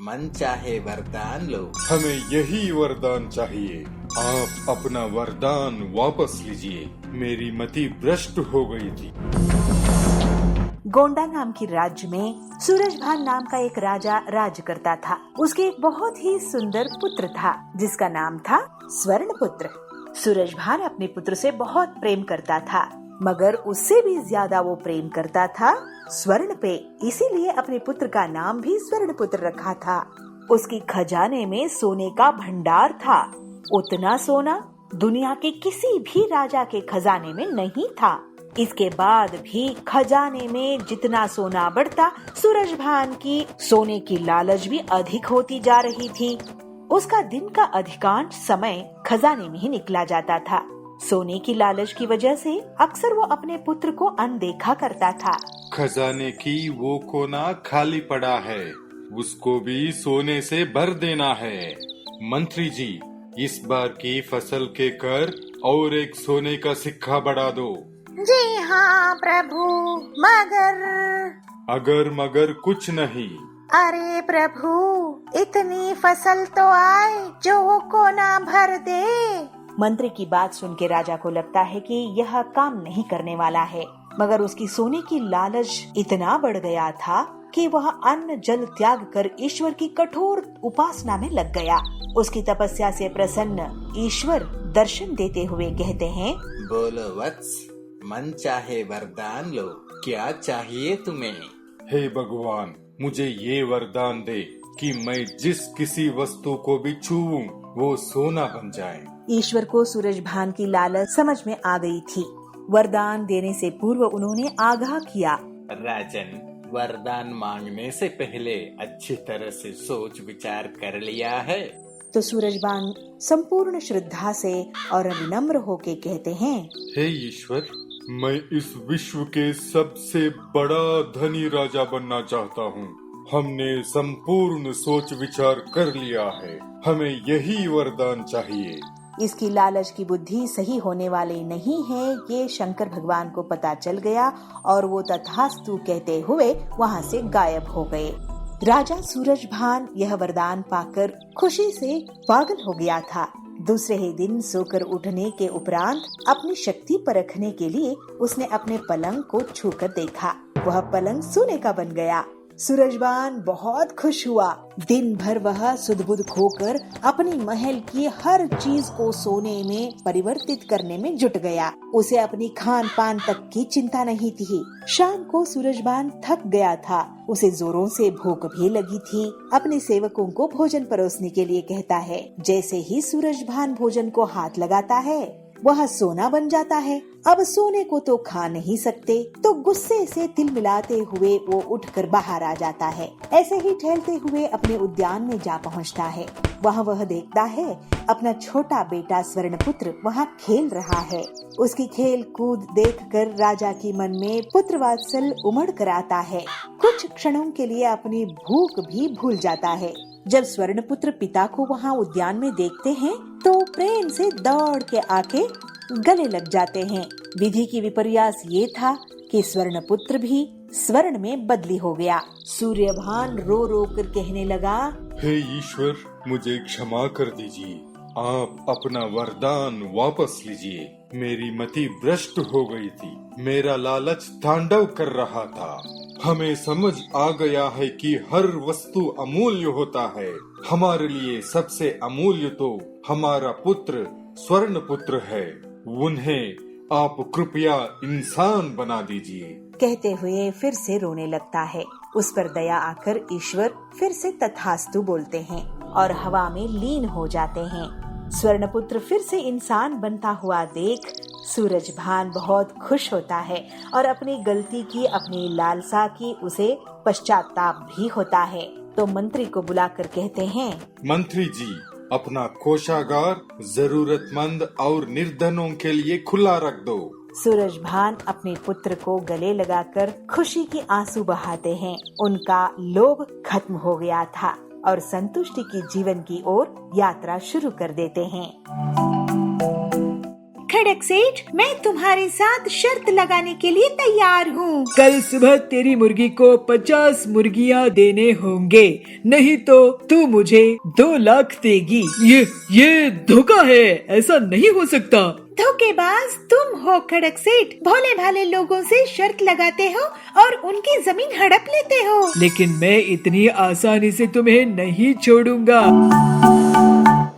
मन चाहे वरदान लो। हमें यही वरदान चाहिए। आप अपना वरदान वापस लीजिए। मेरी मति भ्रष्ट हो गई थी। गोंडा नाम की राज्य में सूरजभान नाम का एक राजा राज करता था। उसके एक बहुत ही सुंदर पुत्र था जिसका नाम था स्वर्णपुत्र। सूरजभान अपने पुत्र से बहुत प्रेम करता था, मगर उससे भी ज्यादा वो प्रेम करता था स्वर्ण पे। इसीलिए अपने पुत्र का नाम भी स्वर्णपुत्र रखा था। उसकी खजाने में सोने का भंडार था। उतना सोना दुनिया के किसी भी राजा के खजाने में नहीं था। इसके बाद भी खजाने में जितना सोना बढ़ता, सूरजभान की सोने की लालच भी अधिक होती जा रही थी। उसका दिन का अधिकांश समय खजाने में ही निकला जाता था। सोने की लालच की वजह से अक्सर वो अपने पुत्र को अनदेखा करता था। खजाने की वो कोना खाली पड़ा है, उसको भी सोने से भर देना है। मंत्री जी, इस बार की फसल के कर और एक सोने का सिक्का बढ़ा दो। जी हाँ प्रभु, अगर मगर कुछ नहीं। अरे प्रभु, इतनी फसल तो आए जो वो कोना भर दे। मंत्री की बात सुन के राजा को लगता है कि यह काम नहीं करने वाला है, मगर उसकी सोने की लालच इतना बढ़ गया था कि वह अन्न जल त्याग कर ईश्वर की कठोर उपासना में लग गया। उसकी तपस्या से प्रसन्न ईश्वर दर्शन देते हुए कहते हैं, बोलो वत्स, मन चाहे वरदान लो। क्या चाहिए तुम्हें? हे भगवान, मुझे ये वरदान दे कि मैं जिस किसी वस्तु को भी छूऊं वो सोना बन जाए। ईश्वर को सूरजभान की लालच समझ में आ गई थी। वरदान देने से पूर्व उन्होंने आगाह किया, राजन, वरदान मांगने से पहले अच्छी तरह से सोच विचार कर लिया है? तो सूरजभान संपूर्ण श्रद्धा से और विनम्र होके कहते हैं, हे ईश्वर, मैं इस विश्व के सबसे बड़ा धनी राजा बनना चाहता हूँ। हमने संपूर्ण सोच विचार कर लिया है। हमें यही वरदान चाहिए। इसकी लालच की बुद्धि सही होने वाली नहीं है, ये शंकर भगवान को पता चल गया और वो तथास्तु कहते हुए वहाँ से गायब हो गए। राजा सूरजभान यह वरदान पाकर खुशी से पागल हो गया था। दूसरे ही दिन सोकर उठने के उपरांत अपनी शक्ति परखने के लिए उसने अपने पलंग को छूकर देखा। वह पलंग सोने का बन गया। सूरजभान बहुत खुश हुआ। दिन भर वह सुध-बुध खोकर अपनी महल की हर चीज को सोने में परिवर्तित करने में जुट गया। उसे अपनी खान पान तक की चिंता नहीं थी। शाम को सूरजभान थक गया था। उसे जोरों से भूख भी लगी थी। अपने सेवकों को भोजन परोसने के लिए कहता है। जैसे ही सूरजभान भोजन को हाथ लगाता है, वह सोना बन जाता है। अब सोने को तो खा नहीं सकते, तो गुस्से से तिल मिलाते हुए वो उठकर बाहर आ जाता है। ऐसे ही टहलते हुए अपने उद्यान में जा पहुंचता है। वहाँ वह देखता है अपना छोटा बेटा स्वर्णपुत्र वहाँ खेल रहा है। उसकी खेल कूद देखकर राजा की मन में पुत्र वात्सल्य उमड़ कर आता है। कुछ क्षणों के लिए अपनी भूख भी भूल जाता है। जब स्वर्णपुत्र पिता को वहाँ उद्यान में देखते हैं तो प्रेम से दौड़ के आके गले लग जाते हैं। विधि की विपर्यास ये था कि स्वर्णपुत्र भी स्वर्ण में बदली हो गया। सूर्यभान रो रो कर कहने लगा, हे ईश्वर, मुझे क्षमा कर दीजिए। आप अपना वरदान वापस लीजिए। मेरी मति भ्रष्ट हो गई थी। मेरा लालच तांडव कर रहा था। हमें समझ आ गया है कि हर वस्तु अमूल्य होता है। हमारे लिए सबसे अमूल्य तो हमारा पुत्र स्वर्ण पुत्र है। उन्हें आप कृपया इंसान बना दीजिए। कहते हुए फिर से रोने लगता है। उस पर दया आकर ईश्वर फिर से तथास्तु बोलते हैं और हवा में लीन हो जाते हैं। स्वर्णपुत्र फिर से इंसान बनता हुआ देख सूरजभान बहुत खुश होता है और अपनी गलती की, अपनी लालसा की उसे पश्चाताप भी होता है। तो मंत्री को बुलाकर कहते हैं, मंत्री जी, अपना कोषागार जरूरतमंद और निर्धनों के लिए खुला रख दो। सूरजभान अपने पुत्र को गले लगाकर खुशी के आंसू बहाते हैं। उनका लोभ खत्म हो गया था और संतुष्टि की जीवन की ओर यात्रा शुरू कर देते हैं। खड़क सेठ, मैं तुम्हारे साथ शर्त लगाने के लिए तैयार हूँ। कल सुबह तेरी मुर्गी को 50 मुर्गियाँ देने होंगे, नहीं तो तू मुझे 2 लाख देगी। ये धोखा है, ऐसा नहीं हो सकता। धोखेबाज तुम हो खड़क सेठ, भोले भाले लोगों से शर्त लगाते हो और उनकी जमीन हड़प लेते हो। लेकिन मैं इतनी आसानी से तुम्हें नहीं छोड़ूंगा।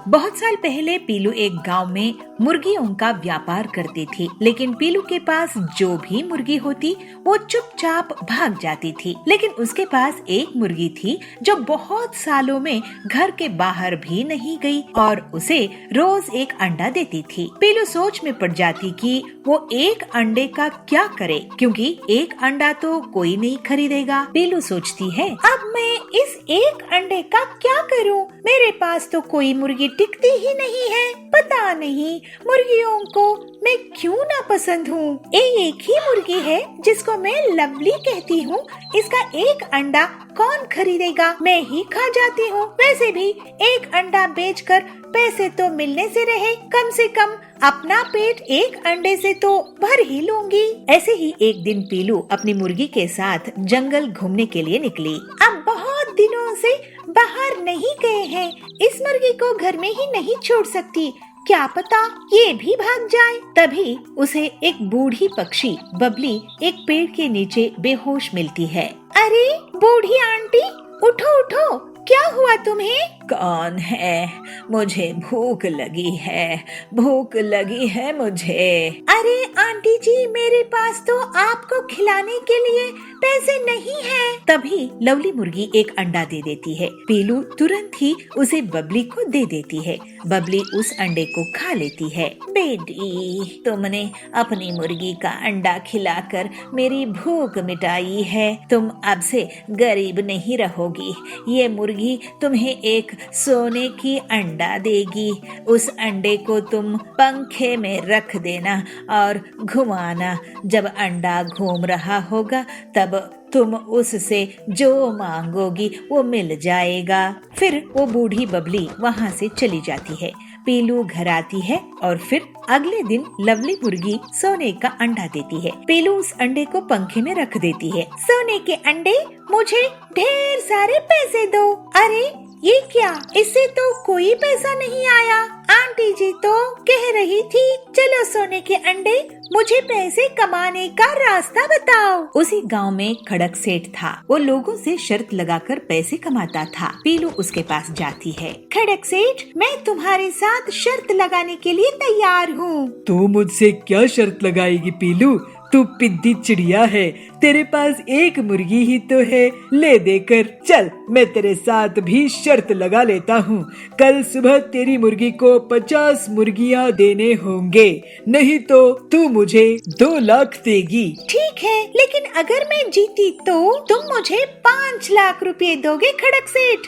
बहुत साल पहले पीलू एक गांव में मुर्गियों का व्यापार करती थी, लेकिन पीलू के पास जो भी मुर्गी होती वो चुपचाप भाग जाती थी। लेकिन उसके पास एक मुर्गी थी जो बहुत सालों में घर के बाहर भी नहीं गई और उसे रोज एक अंडा देती थी। पीलू सोच में पड़ जाती कि वो एक अंडे का क्या करे, क्योंकि एक अंडा तो कोई नहीं खरीदेगा। पीलू सोचती है, अब मैं इस एक अंडे का क्या करूं? मेरे पास तो कोई मुर्गी टिकती ही नहीं है। पता नहीं मुर्गियों को मैं क्यों ना पसंद हूँ। एक ही मुर्गी है जिसको मैं लवली कहती हूँ, इसका एक अंडा कौन खरीदेगा? मैं ही खा जाती हूँ। वैसे भी एक अंडा बेचकर पैसे तो मिलने से रहे, कम से कम अपना पेट एक अंडे से तो भर ही लूंगी। ऐसे ही एक दिन पीलू अपनी मुर्गी के साथ जंगल घूमने के लिए निकली। अब बहुत दिनों से बाहर नहीं गए हैं, इस मुर्गी को घर में ही नहीं छोड़ सकती, क्या पता ये भी भाग जाए। तभी उसे एक बूढ़ी पक्षी बबली एक पेड़ के नीचे बेहोश मिलती है। अरे बूढ़ी आंटी, उठो उठो, क्या हुआ तुम्हें? कौन है? मुझे भूख लगी है, भूख लगी है मुझे। अरे आंटी जी, मेरे पास तो आपको खिलाने के लिए पैसे नहीं हैं। तभी लवली मुर्गी एक अंडा दे देती है। पीलू तुरंत ही उसे बबली को दे देती है। बबली उस अंडे को खा लेती है। बेटी, तुमने अपनी मुर्गी का अंडा खिलाकर मेरी भूख मिटाई है। तुम अब से गरीब नहीं रहोगी। ये मुर्गी तुम्हें एक सोने की अंडा देगी। उस अंडे को तुम पंखे में रख देना और घुमाना। जब अंडा घूम रहा होगा तब तुम उससे जो मांगोगी वो मिल जाएगा। फिर वो बूढ़ी बबली वहाँ से चली जाती है। पीलू घर आती है और फिर अगले दिन लवली मुर्गी सोने का अंडा देती है। पीलू उस अंडे को पंखे में रख देती है। सोने के अंडे, मुझे ढेर सारे पैसे दो। अरे ये क्या, इससे तो कोई पैसा नहीं आया। आंटी जी तो कह रही थी चलो सोने के अंडे, मुझे पैसे कमाने का रास्ता बताओ। उसी गांव में खड़क सेठ था। वो लोगों से शर्त लगाकर पैसे कमाता था। पीलू उसके पास जाती है। खड़क सेठ, मैं तुम्हारे साथ शर्त लगाने के लिए तैयार हूँ। तू मुझसे क्या शर्त लगाएगी पीलू? तू पिद्दी चिड़िया है, तेरे पास एक मुर्गी ही तो है, ले देकर चल। मैं तेरे साथ भी शर्त लगा लेता हूँ। कल सुबह तेरी मुर्गी को 50 मुर्गियाँ देने होंगे, नहीं तो तू मुझे 2 लाख देगी। ठीक है, लेकिन अगर मैं जीती तो तुम मुझे 5 लाख रुपए दोगे खड़क सेठ।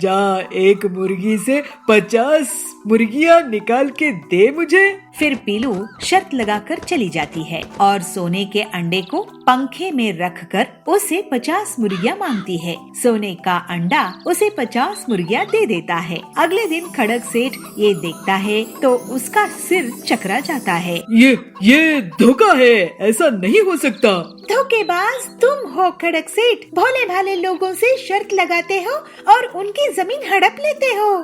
जा एक मुर्गी से 50 मुर्गियाँ निकाल के दे मुझे। फिर पीलू शर्त लगाकर चली जाती है और सोने के अंडे को पंखे में रखकर उसे 50 मुर्गियाँ मांगती है। सोने का अंडा उसे 50 मुर्गियाँ दे देता है। अगले दिन खड़क सेठ ये देखता है तो उसका सिर चकरा जाता है। ये धोखा है, ऐसा नहीं हो सकता। धोखेबाज तुम हो खड़क सेठ, भोले भाले लोगों से शर्त लगाते हो और उनकी जमीन हड़प लेते हो।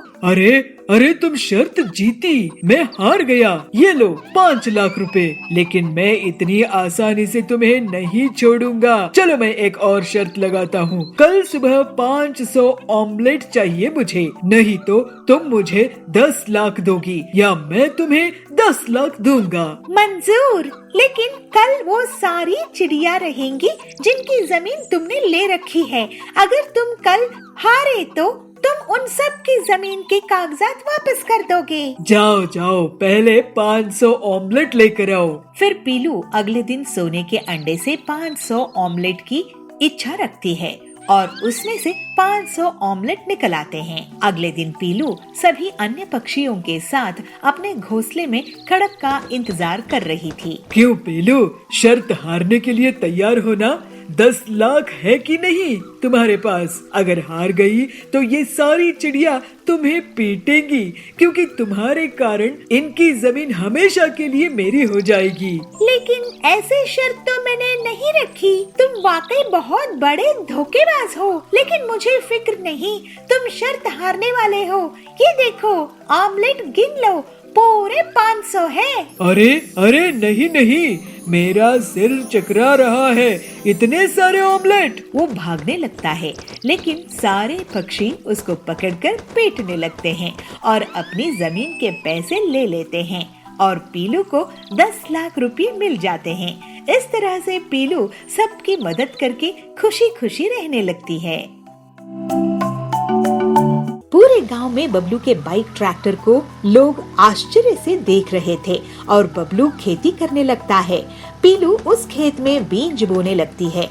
अरे तुम शर्त जीती, मैं हार गया। ये लो 5 लाख रुपए, लेकिन मैं इतनी आसानी से तुम्हें नहीं छोड़ूंगा। चलो मैं एक और शर्त लगाता हूँ। कल सुबह 500 ऑमलेट चाहिए मुझे, नहीं तो तुम मुझे 10 लाख दोगी या मैं तुम्हें 10 लाख दूंगा। मंजूर, लेकिन कल वो सारी चिड़िया रहेंगी जिनकी जमीन तुमने ले रखी है। अगर तुम कल हारे तो तुम उन सब की जमीन के कागजात वापस कर दोगे। जाओ पहले 500 ऑमलेट लेकर आओ। फिर पीलू अगले दिन सोने के अंडे से 500 ऑमलेट की इच्छा रखती है और उसमें से 500 ऑमलेट निकल आते हैं। अगले दिन पीलू सभी अन्य पक्षियों के साथ अपने घोंसले में खड़क का इंतजार कर रही थी। क्यों पीलू, शर्त हारने के लिए तैयार हो ना? 10 लाख है कि नहीं तुम्हारे पास? अगर हार गई तो ये सारी चिड़िया तुम्हें पीटेंगी, क्योंकि तुम्हारे कारण इनकी जमीन हमेशा के लिए मेरी हो जाएगी। लेकिन ऐसी शर्त तो मैंने नहीं रखी। तुम वाकई बहुत बड़े धोखेबाज हो, लेकिन मुझे फिक्र नहीं, तुम शर्त हारने वाले हो। ये देखो, ऑमलेट गिन लो, पूरे 500 है। अरे अरे नहीं नहीं, मेरा सिर चकरा रहा है, इतने सारे ऑमलेट। वो भागने लगता है, लेकिन सारे पक्षी उसको पकड़कर पीटने लगते हैं और अपनी जमीन के पैसे ले लेते हैं और पीलू को 10 लाख रुपए मिल जाते हैं। इस तरह से पीलू सबकी मदद करके खुशी खुशी रहने लगती है। पूरे गांव में बबलू के बाइक ट्रैक्टर को लोग आश्चर्य से देख रहे थे और बबलू खेती करने लगता है। पीलू उस खेत में बीज बोने लगती है।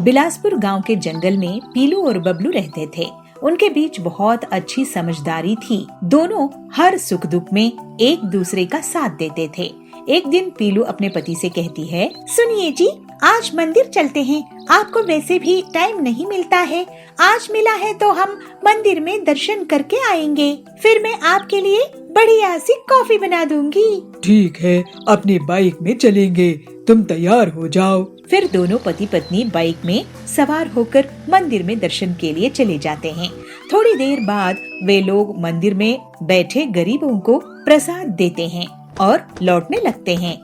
बिलासपुर गांव के जंगल में पीलू और बबलू रहते थे। उनके बीच बहुत अच्छी समझदारी थी। दोनों हर सुख दुख में एक दूसरे का साथ देते थे। एक दिन पीलू अपने पति से कहती है, सुनिए जी, आज मंदिर चलते हैं। आपको वैसे भी टाइम नहीं मिलता है, आज मिला है तो हम मंदिर में दर्शन करके आएंगे। फिर मैं आपके लिए बढ़िया सी कॉफी बना दूंगी। ठीक है, अपनी बाइक में चलेंगे, तुम तैयार हो जाओ। फिर दोनों पति पत्नी बाइक में सवार होकर मंदिर में दर्शन के लिए चले जाते हैं। थोड़ी देर बाद वे लोग मंदिर में बैठे गरीबों को प्रसाद देते हैं और लौटने लगते हैं।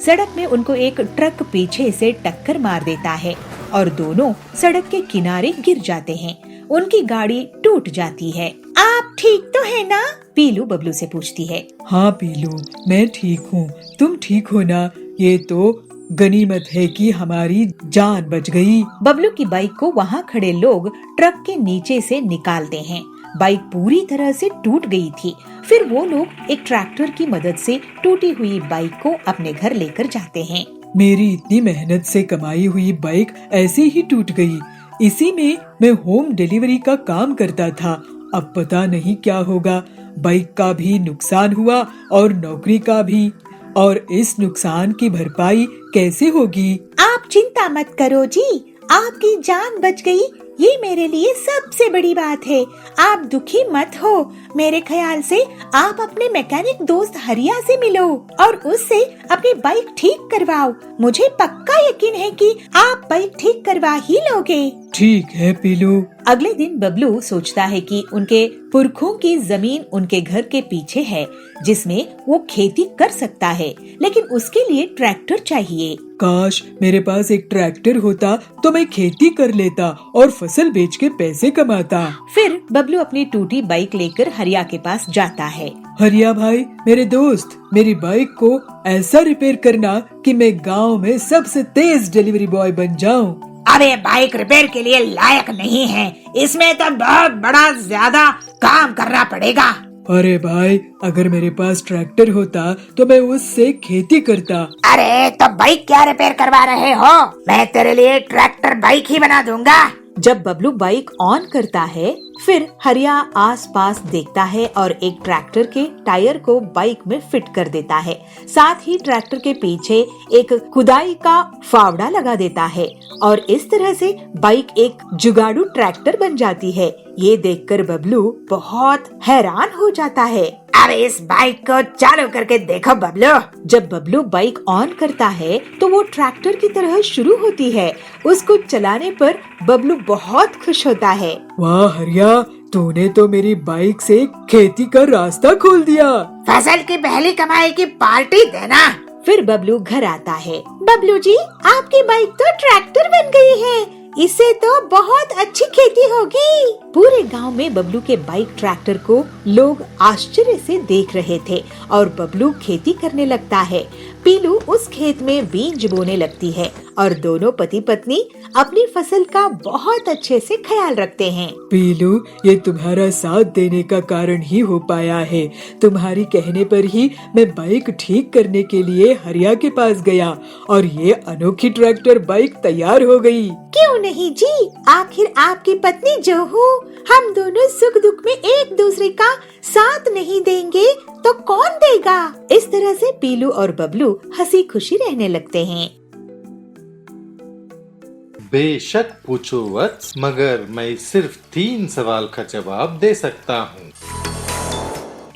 सड़क में उनको एक ट्रक पीछे से टक्कर मार देता है और दोनों सड़क के किनारे गिर जाते हैं। उनकी गाड़ी टूट जाती है। आप ठीक तो है ना? पीलू बबलू से पूछती है। हाँ पीलू, मैं ठीक हूँ, तुम ठीक हो ना? ये तो गनीमत है कि हमारी जान बच गई। बबलू की बाइक को वहाँ खड़े लोग ट्रक के नीचे से निकालते हैं। बाइक पूरी तरह से टूट गई थी। फिर वो लोग एक ट्रैक्टर की मदद से टूटी हुई बाइक को अपने घर लेकर जाते हैं। मेरी इतनी मेहनत से कमाई हुई बाइक ऐसे ही टूट गई। इसी में मैं होम डिलीवरी का काम करता था। अब पता नहीं क्या होगा। बाइक का भी नुकसान हुआ और नौकरी का भी, और इस नुकसान की भरपाई कैसे होगी? आप चिंता मत करो जी, आपकी जान बच गई, ये मेरे लिए सबसे बड़ी बात है। आप दुखी मत हो। मेरे ख्याल से आप अपने मैकेनिक दोस्त हरिया से मिलो और उससे अपनी बाइक ठीक करवाओ। मुझे पक्का यकीन है कि आप बाइक ठीक करवा ही लोगे। ठीक है पीलू। अगले दिन बबलू सोचता है कि उनके पुरखों की जमीन उनके घर के पीछे है, जिसमें वो खेती कर सकता है, लेकिन उसके लिए ट्रैक्टर चाहिए। काश मेरे पास एक ट्रैक्टर होता तो मैं खेती कर लेता और फसल बेच के पैसे कमाता। फिर बबलू अपनी टूटी बाइक लेकर हरिया के पास जाता है। हरिया भाई, मेरे दोस्त, मेरी बाइक को ऐसा रिपेयर करना कि मैं गांव में सबसे तेज डिलीवरी बॉय बन जाऊं। अरे बाइक रिपेयर के लिए लायक नहीं है, इसमें तो बहुत बड़ा ज्यादा काम करना पड़ेगा। अरे भाई, अगर मेरे पास ट्रैक्टर होता तो मैं उससे खेती करता। अरे तो बाइक क्या रिपेयर करवा रहे हो? मैं तेरे लिए ट्रैक्टर बाइक ही बना दूंगा। जब बबलू बाइक ऑन करता है, फिर हरिया आसपास देखता है और एक ट्रैक्टर के टायर को बाइक में फिट कर देता है। साथ ही ट्रैक्टर के पीछे एक खुदाई का फावड़ा लगा देता है और इस तरह से बाइक एक जुगाड़ू ट्रैक्टर बन जाती है। ये देखकर बबलू बहुत हैरान हो जाता है। अरे इस बाइक को चालू करके देखो बबलू। जब बबलू बाइक ऑन करता है तो वो ट्रैक्टर की तरह शुरू होती है। उसको चलाने पर बबलू बहुत खुश होता है। वाह हरिया, तूने तो मेरी बाइक से खेती का रास्ता खोल दिया। फसल की पहली कमाई की पार्टी देना। फिर बबलू घर आता है। बबलू जी, आपकी बाइक तो ट्रैक्टर बन गई है, इससे तो बहुत अच्छी खेती होगी। पूरे गांव में बबलू के बाइक ट्रैक्टर को लोग आश्चर्य से देख रहे थे और बबलू खेती करने लगता है। पीलू उस खेत में बीज बोने लगती है और दोनों पति पत्नी अपनी फसल का बहुत अच्छे से ख्याल रखते हैं। पीलू, ये तुम्हारा साथ देने का कारण ही हो पाया है। तुम्हारी कहने पर ही मैं बाइक ठीक करने के लिए हरिया के पास गया और ये अनोखी ट्रैक्टर बाइक तैयार हो गई। क्यों नहीं जी, आखिर आपकी पत्नी जो हूँ, हम दोनों सुख दुख में एक दूसरे का साथ नहीं देंगे तो कौन देगा? इस तरह से पीलू और बबलू हंसी खुशी रहने लगते हैं। बेशक पूछो वत्स, मगर मैं सिर्फ 3 सवाल का जवाब दे सकता हूँ।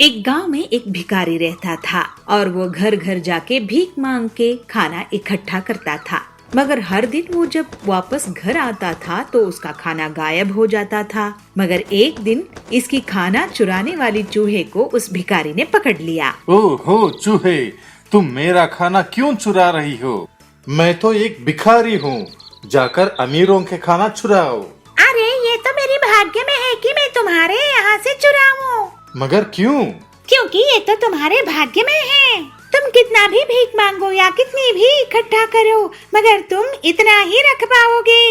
एक गांव में एक भिखारी रहता था और वो घर घर जाके भीख मांग के खाना इकट्ठा करता था। मगर हर दिन वो जब वापस घर आता था तो उसका खाना गायब हो जाता था। मगर एक दिन इसकी खाना चुराने वाली चूहे को उस भिखारी ने पकड़ लिया। ओहो चूहे, तुम मेरा खाना क्यों चुरा रही हो? मैं तो एक भिखारी हूँ, जाकर अमीरों के खाना चुराओ। अरे ये तो मेरी भाग्य में है कि मैं तुम्हारे यहाँ से चुराऊं। मगर क्यों? क्योंकि ये तो तुम्हारे भाग्य में है। तुम कितना भी भीख मांगो या कितनी भी इकट्ठा करो, मगर तुम इतना ही रख पाओगे।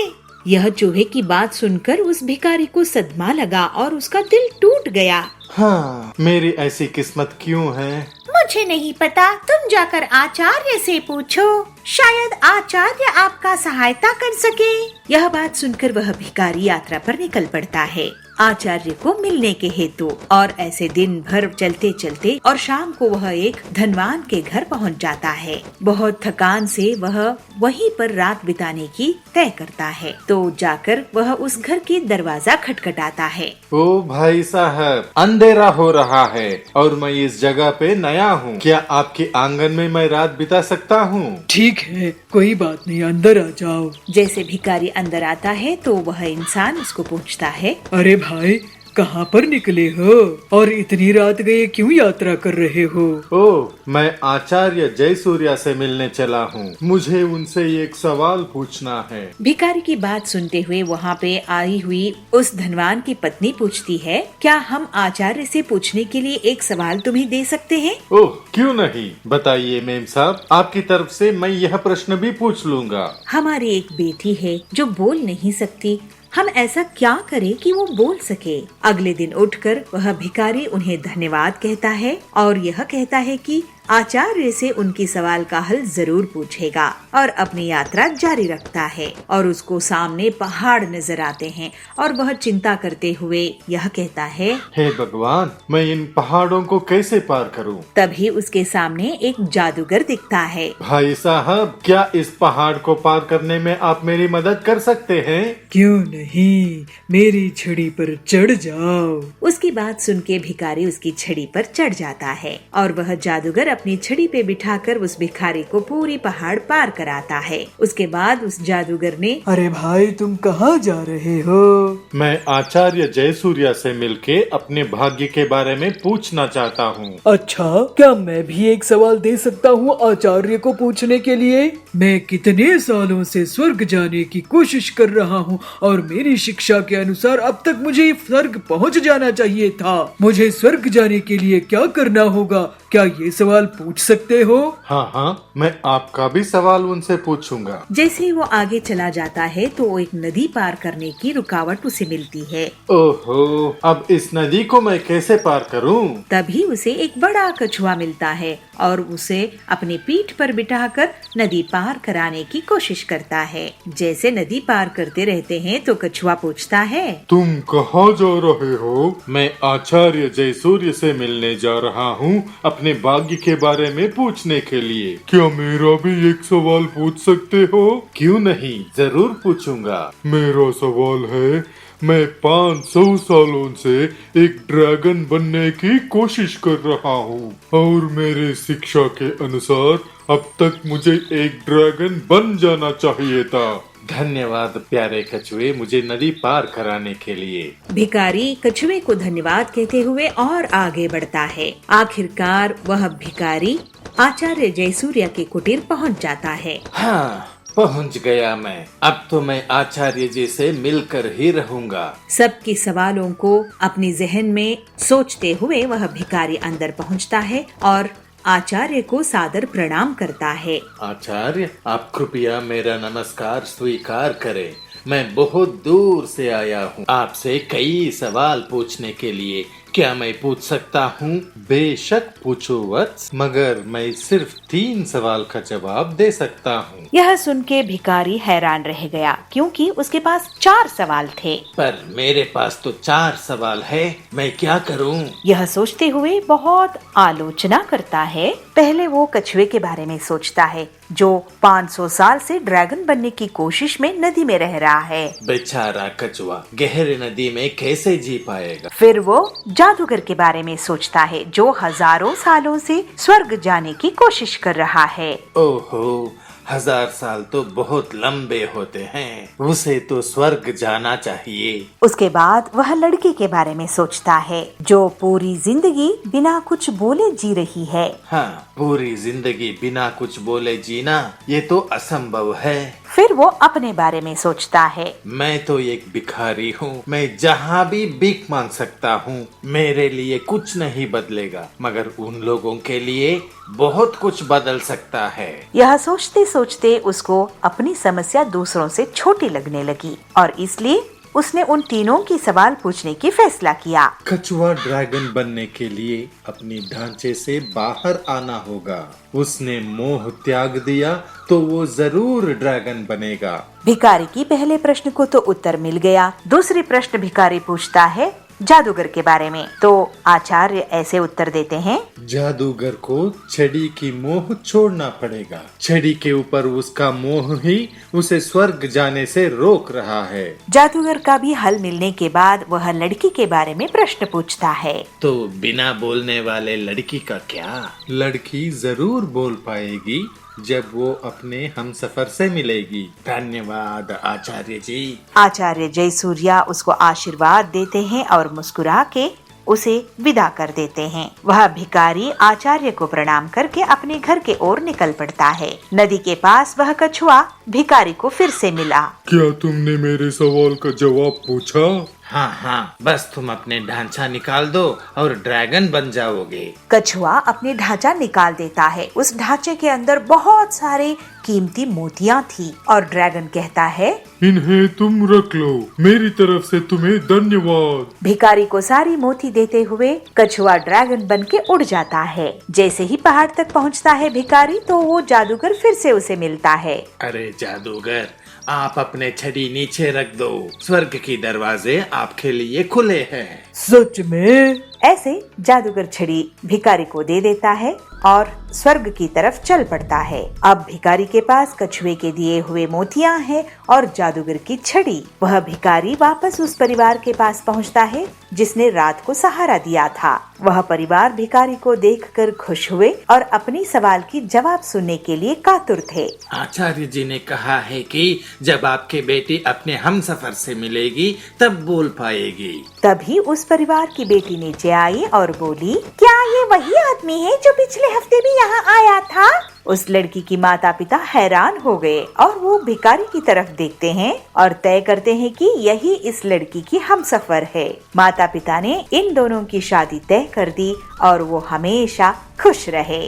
यह चूहे की बात सुनकर उस भिखारी को सदमा लगा और उसका दिल टूट गया। हाँ, मेरी ऐसी किस्मत क्यों है? मुझे नहीं पता, तुम जाकर आचार्य से पूछो, शायद आचार्य आपका सहायता कर सके। यह बात सुनकर वह भिखारी यात्रा पर निकल पड़ता है आचार्य को मिलने के हेतु। और ऐसे दिन भर चलते चलते और शाम को वह एक धनवान के घर पहुंच जाता है। बहुत थकान से वह वहीं पर रात बिताने की तय करता है। तो जाकर वह उस घर के दरवाजा खटखटाता है। ओ भाई साहब, अंधेरा हो रहा है और मैं इस जगह पे नया हूँ, क्या आपके आंगन में मैं रात बिता सकता हूँ? ठीक है, कोई बात नहीं, अंदर आ जाओ। जैसे भिखारी अंदर आता है तो वह इंसान उसको पूछता है, अरे भाई, कहाँ पर निकले हो और इतनी रात गए क्यों यात्रा कर रहे हो? ओह, मैं आचार्य जयसूर्या से मिलने चला हूँ, मुझे उनसे एक सवाल पूछना है। भिखारी की बात सुनते हुए वहाँ पे आई हुई उस धनवान की पत्नी पूछती है, क्या हम आचार्य से पूछने के लिए एक सवाल तुम्हें दे सकते हैं? ओह, क्यों नहीं, बताइए मेम साहब, आपकी तरफ से मैं यह प्रश्न भी पूछ लूँगा। हमारी एक बेटी है जो बोल नहीं सकती, हम ऐसा क्या करें कि वो बोल सके? अगले दिन उठकर वह भिखारी उन्हें धन्यवाद कहता है और यह कहता है कि आचार्य से उनकी सवाल का हल जरूर पूछेगा और अपनी यात्रा जारी रखता है। और उसको सामने पहाड़ नजर आते हैं और वह चिंता करते हुए यह कहता है, हे भगवान, मैं इन पहाड़ों को कैसे पार करूं? तभी उसके सामने एक जादूगर दिखता है। भाई साहब, क्या इस पहाड़ को पार करने में आप मेरी मदद कर सकते हैं? क्यों नहीं, मेरी छड़ी पर चढ़ जाओ। उसकी बात सुन के भिखारी उसकी छड़ी पर चढ़ जाता है और वह जादूगर अपनी छड़ी पे बिठाकर उस भिखारी को पूरी पहाड़ पार कराता है। उसके बाद उस जादूगर ने, अरे भाई, तुम कहाँ जा रहे हो? मैं आचार्य जयसूर्या से मिलके अपने भाग्य के बारे में पूछना चाहता हूँ। अच्छा, क्या मैं भी एक सवाल दे सकता हूँ आचार्य को पूछने के लिए? मैं कितने सालों से स्वर्ग जाने की कोशिश कर रहा हूँ और मेरी शिक्षा के अनुसार अब तक मुझे स्वर्ग पहुँच जाना चाहिए था। मुझे स्वर्ग जाने के लिए क्या करना होगा? क्या ये सवाल पूछ सकते हो? हाँ, मैं आपका भी सवाल उनसे पूछूंगा। जैसे ही वो आगे चला जाता है तो वो एक नदी पार करने की रुकावट उसे मिलती है। ओहो, अब इस नदी को मैं कैसे पार करूं? तभी उसे एक बड़ा कछुआ मिलता है और उसे अपनी पीठ पर बिठाकर नदी पार कराने की कोशिश करता है। जैसे नदी पार करते रहते हैं तो कछुआ पूछता है, तुम कहाँ जा रहे हो? मैं आचार्य जयसूर्य से मिलने जा रहा हूँ अपने भाग्य के बारे में पूछने के लिए। क्या मेरा भी एक सवाल पूछ सकते हो? क्यों नहीं, जरूर पूछूंगा। मेरा सवाल है, मैं 500 सालों से एक ड्रैगन बनने की कोशिश कर रहा हूँ और मेरे शिक्षा के अनुसार अब तक मुझे एक ड्रैगन बन जाना चाहिए था। धन्यवाद प्यारे कछुए, मुझे नदी पार कराने के लिए। भिखारी कछुए को धन्यवाद कहते हुए और आगे बढ़ता है। आखिरकार वह भिखारी आचार्य जयसूर्या के कुटीर पहुंच जाता है। हाँ, पहुंच गया मैं। अब तो मैं आचार्य जी से मिलकर ही रहूंगा। सबके सवालों को अपने जहन में सोचते हुए वह भिखारी अंदर पहुंचता है और आचार्य को सादर प्रणाम करता है। आचार्य, आप कृपया मेरा नमस्कार स्वीकार करें। मैं बहुत दूर से आया हूँ आपसे कई सवाल पूछने के लिए। क्या मैं पूछ सकता हूँ? बेशक पूछो वत्स, मगर मैं सिर्फ 3 सवाल का जवाब दे सकता हूँ। यह सुन के भिखारी हैरान रह गया क्योंकि उसके पास 4 सवाल थे। पर मेरे पास तो 4 सवाल है, मैं क्या करूँ? यह सोचते हुए बहुत आलोचना करता है। पहले वो कछुए के बारे में सोचता है जो 500 साल से ड्रैगन बनने की कोशिश में नदी में रह रहा है। बेचारा कछुआ गहरी नदी में कैसे जी पाएगा? फिर वो जादूगर के बारे में सोचता है जो हजारों सालों से स्वर्ग जाने की कोशिश कर रहा है। ओहो, 1000 साल तो बहुत लंबे होते हैं, उसे तो स्वर्ग जाना चाहिए। उसके बाद वह लड़की के बारे में सोचता है जो पूरी जिंदगी बिना कुछ बोले जी रही है। हाँ, पूरी जिंदगी बिना कुछ बोले जीना ये तो असंभव है। फिर वो अपने बारे में सोचता है। मैं तो एक भिखारी हूँ, मैं जहाँ भी भीख मांग सकता हूँ। मेरे लिए कुछ नहीं बदलेगा, मगर उन लोगों के लिए बहुत कुछ बदल सकता है। यह सोचते सोचते उसको अपनी समस्या दूसरों से छोटी लगने लगी और इसलिए उसने उन तीनों की सवाल पूछने की फैसला किया। कछुआ ड्रैगन बनने के लिए अपनी ढांचे से बाहर आना होगा। उसने मोह त्याग दिया तो वो जरूर ड्रैगन बनेगा। भिखारी की पहले प्रश्न को तो उत्तर मिल गया। दूसरी प्रश्न भिखारी पूछता है जादूगर के बारे में, तो आचार्य ऐसे उत्तर देते हैं। जादूगर को छड़ी की मोह छोड़ना पड़ेगा। छड़ी के ऊपर उसका मोह ही उसे स्वर्ग जाने से रोक रहा है। जादूगर का भी हल मिलने के बाद वह लड़की के बारे में प्रश्न पूछता है। तो बिना बोलने वाले लड़की का क्या? लड़की जरूर बोल पाएगी जब वो अपने हमसफर से मिलेगी। धन्यवाद आचार्य जी। आचार्य जयसूर्या उसको आशीर्वाद देते हैं और मुस्कुरा के उसे विदा कर देते हैं। वह भिखारी आचार्य को प्रणाम करके अपने घर के ओर निकल पड़ता है। नदी के पास वह कछुआ भिखारी को फिर से मिला। क्या तुमने मेरे सवाल का जवाब पूछा? हाँ, बस तुम अपने ढांचा निकाल दो और ड्रैगन बन जाओगे। कछुआ अपने ढांचा निकाल देता है। उस ढांचे के अंदर बहुत सारे कीमती मोतियां थी और ड्रैगन कहता है, इन्हें तुम रख लो, मेरी तरफ से तुम्हें धन्यवाद। भिखारी को सारी मोती देते हुए कछुआ ड्रैगन बन के उड़ जाता है। जैसे ही पहाड़ तक पहुंचता है भिखारी, तो वो जादूगर फिर से उसे मिलता है। अरे जादूगर, आप अपने छड़ी नीचे रख दो, स्वर्ग की दरवाजे आपके लिए खुले हैं। सच में? ऐसे जादूगर छड़ी भिखारी को दे देता है और स्वर्ग की तरफ चल पड़ता है। अब भिखारी के पास कछुए के दिए हुए मोतियां हैं और जादूगर की छड़ी। वह भिखारी वापस उस परिवार के पास पहुंचता है जिसने रात को सहारा दिया था। वह परिवार भिखारी को देखकर खुश हुए और अपनी सवाल की जवाब सुनने के लिए कातुर थे। आचार्य जी ने कहा है कि जब आपकी बेटी अपने हमसफर से मिलेगी तब बोल पाएगी। तभी उस परिवार की बेटी नीचे आई और बोली, क्या ये वही आदमी है जो पिछले हफ्ते भी यहाँ आया था? उस लड़की की माता पिता हैरान हो गए और वो भिखारी की तरफ देखते हैं और तय करते हैं कि यही इस लड़की की हमसफर है। माता पिता ने इन दोनों की शादी तय कर दी और वो हमेशा खुश रहे।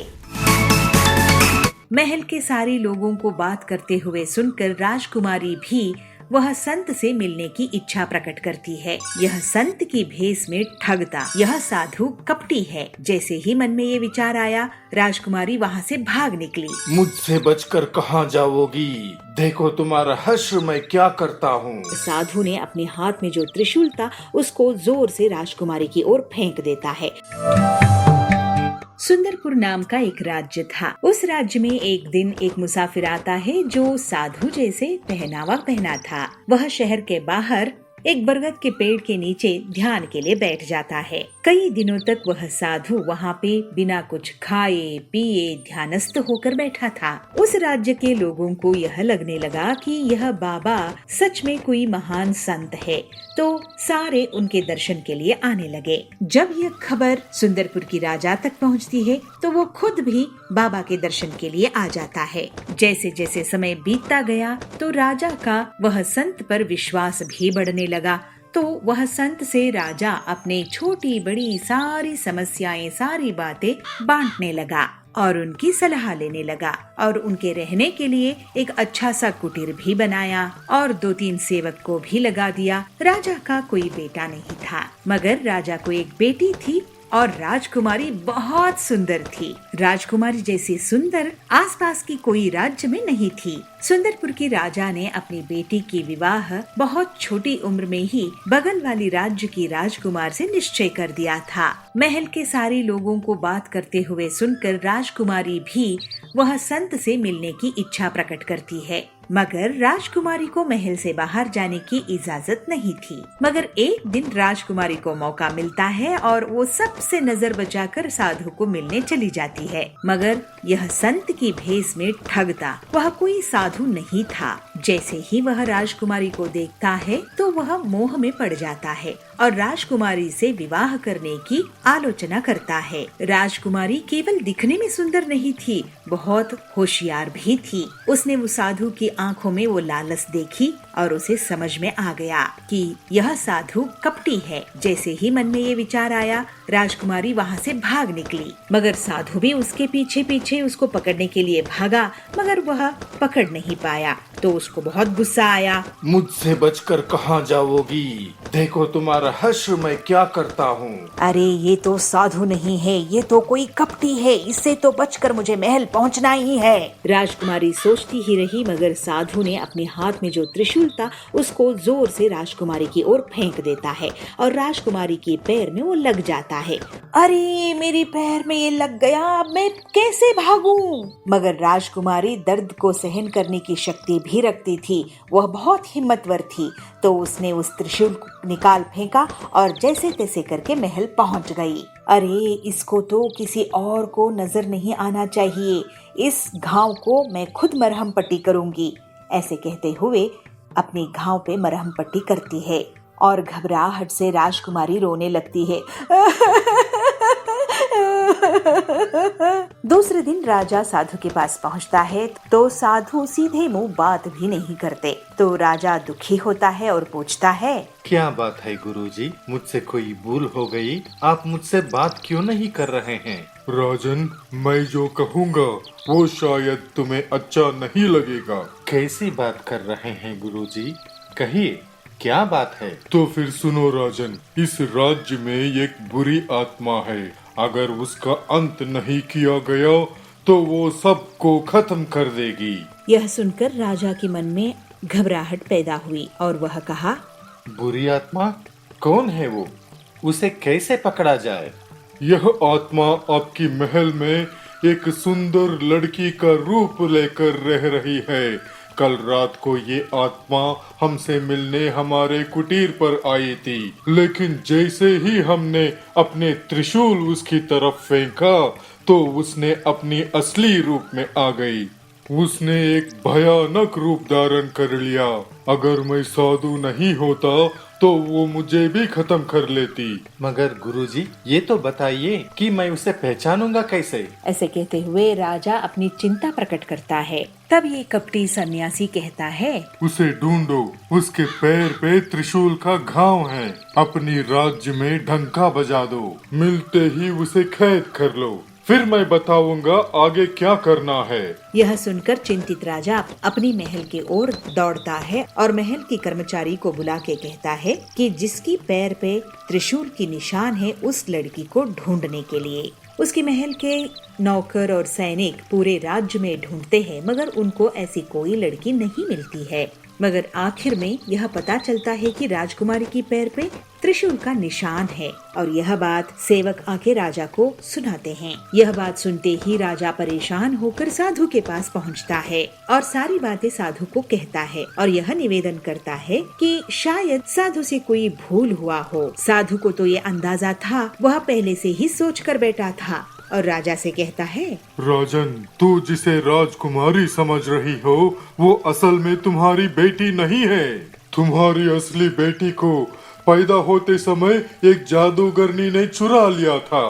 महल के सारे लोगों को बात करते हुए सुनकर राजकुमारी भी वह संत से मिलने की इच्छा प्रकट करती है। यह संत की भेष में ठगता यह साधु कपटी है। जैसे ही मन में ये विचार आया, राजकुमारी वहाँ से भाग निकली। मुझसे बचकर कहाँ जाओगी? देखो तुम्हारा हश्र मैं क्या करता हूँ। साधु ने अपने हाथ में जो त्रिशूल था उसको जोर से राजकुमारी की ओर फेंक देता है। सुंदरपुर नाम का एक राज्य था। उस राज्य में एक दिन एक मुसाफिर आता है जो साधु जैसे पहनावा पहना था। वह शहर के बाहर एक बरगद के पेड़ के नीचे ध्यान के लिए बैठ जाता है। कई दिनों तक वह साधु वहाँ पे बिना कुछ खाए पिए ध्यानस्थ होकर बैठा था। उस राज्य के लोगों को यह लगने लगा कि यह बाबा सच में कोई महान संत है, तो सारे उनके दर्शन के लिए आने लगे। जब यह खबर सुंदरपुर की राजा तक पहुँचती है तो वो खुद भी बाबा के दर्शन के लिए आ जाता है। जैसे जैसे समय बीतता गया तो राजा का वह संत पर विश्वास भी बढ़ने लगा। तो वह संत से राजा अपने छोटी बड़ी सारी समस्याएं सारी बातें बांटने लगा। और उनकी सलाह लेने लगा और उनके रहने के लिए एक अच्छा सा कुटीर भी बनाया और 2-3 सेवक को भी लगा दिया। राजा का कोई बेटा नहीं था, मगर राजा को एक बेटी थी और राजकुमारी बहुत सुंदर थी। राजकुमारी जैसी सुंदर आसपास की कोई राज्य में नहीं थी। सुंदरपुर के राजा ने अपनी बेटी की विवाह बहुत छोटी उम्र में ही बगल वाली राज्य की राजकुमार से निश्चय कर दिया था। महल के सारे लोगों को बात करते हुए सुनकर राजकुमारी भी वह संत से मिलने की इच्छा प्रकट करती है, मगर राजकुमारी को महल से बाहर जाने की इजाजत नहीं थी। मगर एक दिन राजकुमारी को मौका मिलता है और वो सबसे नजर बचाकर साधु को मिलने चली जाती है, मगर यह संत की भेष में ठगता वह कोई साधु नहीं था। जैसे ही वह राजकुमारी को देखता है तो वह मोह में पड़ जाता है और राजकुमारी से विवाह करने की आलोचना करता है। राजकुमारी केवल दिखने में सुंदर नहीं थी, बहुत होशियार भी थी। उसने वो साधु की आंखों में वो लालच देखी और उसे समझ में आ गया कि यह साधु कपटी है। जैसे ही मन में ये विचार आया, राजकुमारी वहाँ से भाग निकली, मगर साधु भी उसके पीछे पीछे उसको पकड़ने के लिए भागा, मगर वह पकड़ नहीं पाया। तो उसको बहुत गुस्सा आया। मुझसे बचकर कहाँ जाओगी? देखो तुम्हारा हश्र मैं क्या करता हूँ। अरे ये तो साधु नहीं है, ये तो कोई कपटी है, इससे तो बचकर मुझे महल पहुंचना ही है। राजकुमारी सोचती ही रही, मगर साधु ने अपने हाथ में जो त्रिशूल था उसको जोर से राजकुमारी की ओर फेंक देता है और राजकुमारी के पैर में वो लग जाता है। अरे मेरे पैर में ये लग गया, अब मैं कैसे भागूं? मगर राजकुमारी दर्द को सहन करने की शक्ति भी रखती थी, वह बहुत हिम्मतवर थी। तो उसने उस त्रिशूल को निकाल फेंका और जैसे तैसे करके महल पहुंच गई। अरे इसको तो किसी और को नजर नहीं आना चाहिए, इस घाव को मैं खुद मरहम पट्टी करूंगी। ऐसे कहते हुए अपनी घाव पे मरहम पट्टी करती है और घबराहट से राजकुमारी रोने लगती है। दूसरे दिन राजा साधु के पास पहुंचता है तो साधु सीधे मुंह बात भी नहीं करते। तो राजा दुखी होता है और पूछता है, क्या बात है गुरुजी? मुझसे कोई भूल हो गई? आप मुझसे बात क्यों नहीं कर रहे हैं? राजन, मैं जो कहूँगा वो शायद तुम्हें अच्छा नहीं लगेगा। कैसी बात कर रहे हैं गुरुजी? कहिए, क्या बात है? तो फिर सुनो राजन, इस राज्य में एक बुरी आत्मा है, अगर उसका अंत नहीं किया गया तो वो सबको खत्म कर देगी। यह सुनकर राजा के मन में घबराहट पैदा हुई और वह कहा, बुरी आत्मा? कौन है वो? उसे कैसे पकड़ा जाए? यह आत्मा आपकी महल में एक सुंदर लड़की का रूप लेकर रह रही है। कल रात को ये आत्मा हमसे मिलने हमारे कुटीर पर आई थी, लेकिन जैसे ही हमने अपने त्रिशूल उसकी तरफ फेंका तो उसने अपनी असली रूप में आ गई। उसने एक भयानक रूप धारण कर लिया। अगर मैं साधु नहीं होता तो वो मुझे भी खत्म कर लेती। मगर गुरुजी, ये तो बताइए कि मैं उसे पहचानूंगा कैसे? ऐसे कहते हुए राजा अपनी चिंता प्रकट करता है। तब ये कपटी सन्यासी कहता है, उसे ढूंढो, उसके पैर पे त्रिशूल का घाव है, अपनी राज्य में डंका बजा दो, मिलते ही उसे कैद कर लो, फिर मैं बताऊंगा आगे क्या करना है। यह सुनकर चिंतित राजा अपनी महल की ओर दौड़ता है और महल की कर्मचारी को बुला के कहता है कि जिसकी पैर पे त्रिशूल की निशान है उस लड़की को ढूंढने के लिए। उसके महल के नौकर और सैनिक पूरे राज्य में ढूंढते हैं, मगर उनको ऐसी कोई लड़की नहीं मिलती है। मगर आखिर में यह पता चलता है कि राजकुमारी की पैर पे त्रिशूल का निशान है और यह बात सेवक आके राजा को सुनाते हैं। यह बात सुनते ही राजा परेशान होकर साधु के पास पहुंचता है और सारी बातें साधु को कहता है और यह निवेदन करता है कि शायद साधु से कोई भूल हुआ हो। साधु को तो ये अंदाजा था, वह पहले से ही सोच कर बैठा था और राजा से कहता है, राजन, तू जिसे राजकुमारी समझ रही हो वो असल में तुम्हारी बेटी नहीं है। तुम्हारी असली बेटी को पैदा होते समय एक जादूगरनी ने चुरा लिया था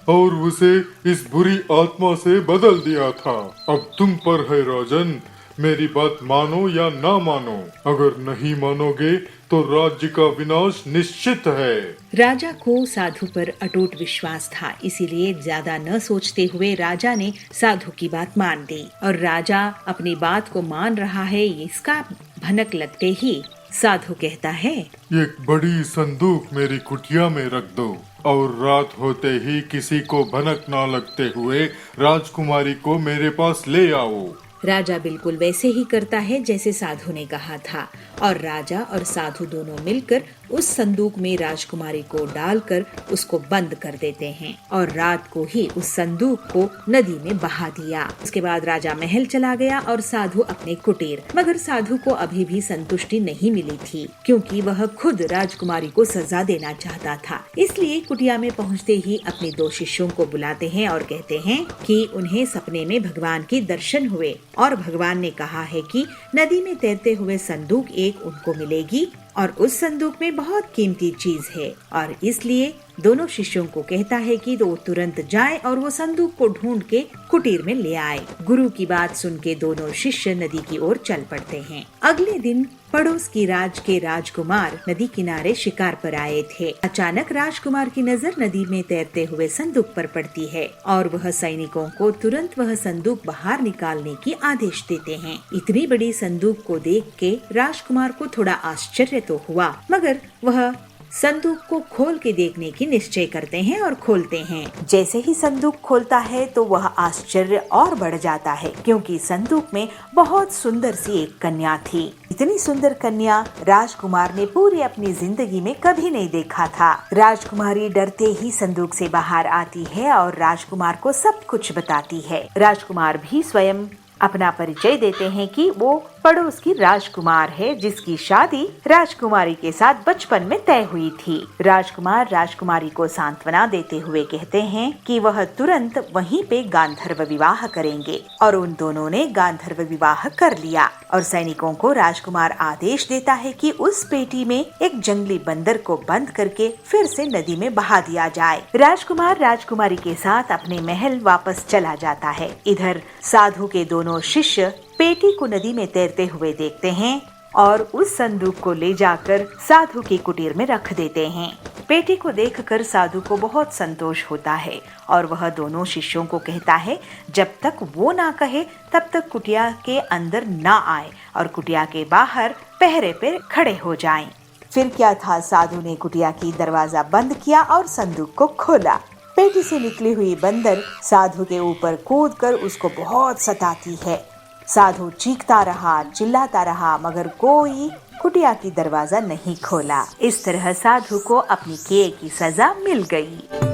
और उसे इस बुरी आत्मा से बदल दिया था। अब तुम पर है राजन, मेरी बात मानो या ना मानो। अगर नहीं मानोगे तो राज्य का विनाश निश्चित है। राजा को साधु पर अटूट विश्वास था, इसीलिए ज्यादा न सोचते हुए राजा ने साधु की बात मान ली। और राजा अपनी बात को मान रहा है इसका भनक लगते ही साधु कहता है, एक बड़ी संदूक मेरी कुटिया में रख दो और रात होते ही किसी को भनक न लगते हुए राजकुमारी को मेरे पास ले आओ। राजा बिल्कुल वैसे ही करता है जैसे साधु ने कहा था और राजा और साधु दोनों मिलकर उस संदूक में राजकुमारी को डालकर उसको बंद कर देते हैं और रात को ही उस संदूक को नदी में बहा दिया। उसके बाद राजा महल चला गया और साधु अपने कुटीर। मगर साधु को अभी भी संतुष्टि नहीं मिली थी, क्योंकि वह खुद राजकुमारी को सजा देना चाहता था। इसलिए कुटिया में पहुँचते ही अपने 2 शिष्यों को बुलाते हैं और कहते हैं कि उन्हें सपने में भगवान के दर्शन हुए और भगवान ने कहा है कि नदी में तैरते हुए संदूक एक उनको मिलेगी और उस संदूक में बहुत कीमती चीज है। और इसलिए दोनों शिष्यों को कहता है कि वो तुरंत जाए और वो संदूक को ढूंढ के कुटीर में ले आए। गुरु की बात सुन के दोनों शिष्य नदी की ओर चल पड़ते हैं। अगले दिन पड़ोस की राज के राजकुमार नदी किनारे शिकार पर आए थे। अचानक राजकुमार की नजर नदी में तैरते हुए संदूक पर पड़ती है और वह सैनिकों को तुरंत वह संदूक बाहर निकालने की आदेश देते हैं। इतनी बड़ी संदूक को देख के राजकुमार को थोड़ा आश्चर्य तो हुआ, मगर वह संदूक को खोल के देखने की निश्चय करते हैं और खोलते हैं। जैसे ही संदूक खोलता है तो वह आश्चर्य और बढ़ जाता है, क्योंकि संदूक में बहुत सुंदर सी एक कन्या थी। इतनी सुंदर कन्या राजकुमार ने पूरी अपनी जिंदगी में कभी नहीं देखा था। राजकुमारी डरते ही संदूक से बाहर आती है और राजकुमार को सब कुछ बताती है। राजकुमार भी स्वयं अपना परिचय देते हैं कि वो पड़ोस की राजकुमार है, जिसकी शादी राजकुमारी के साथ बचपन में तय हुई थी। राजकुमार राजकुमारी को सांत्वना देते हुए कहते हैं कि वह तुरंत वहीं पे गांधर्व विवाह करेंगे और उन दोनों ने गांधर्व विवाह कर लिया। और सैनिकों को राजकुमार आदेश देता है कि उस पेटी में एक जंगली बंदर को बंद करके फिर से नदी में बहा दिया जाए। राजकुमार राजकुमारी के साथ अपने महल वापस चला जाता है। इधर साधु के दोनों शिष्य पेटी को नदी में तैरते हुए देखते हैं और उस संदूक को ले जाकर साधु की कुटीर में रख देते हैं। पेटी को देखकर साधु को बहुत संतोष होता है और वह दोनों शिष्यों को कहता है जब तक वो ना कहे तब तक कुटिया के अंदर ना आए और कुटिया के बाहर पहरे पे खड़े हो जाएं। फिर क्या था, साधु ने कुटिया की दरवाजा बंद किया और संदूक को खोला। पेटी से निकली हुई बंदर साधु के ऊपर कूदकर उसको बहुत सताती है। साधु चीखता रहा, चिल्लाता रहा, मगर कोई कुटिया की दरवाजा नहीं खोला। इस तरह साधु को अपनी किए की सजा मिल गई।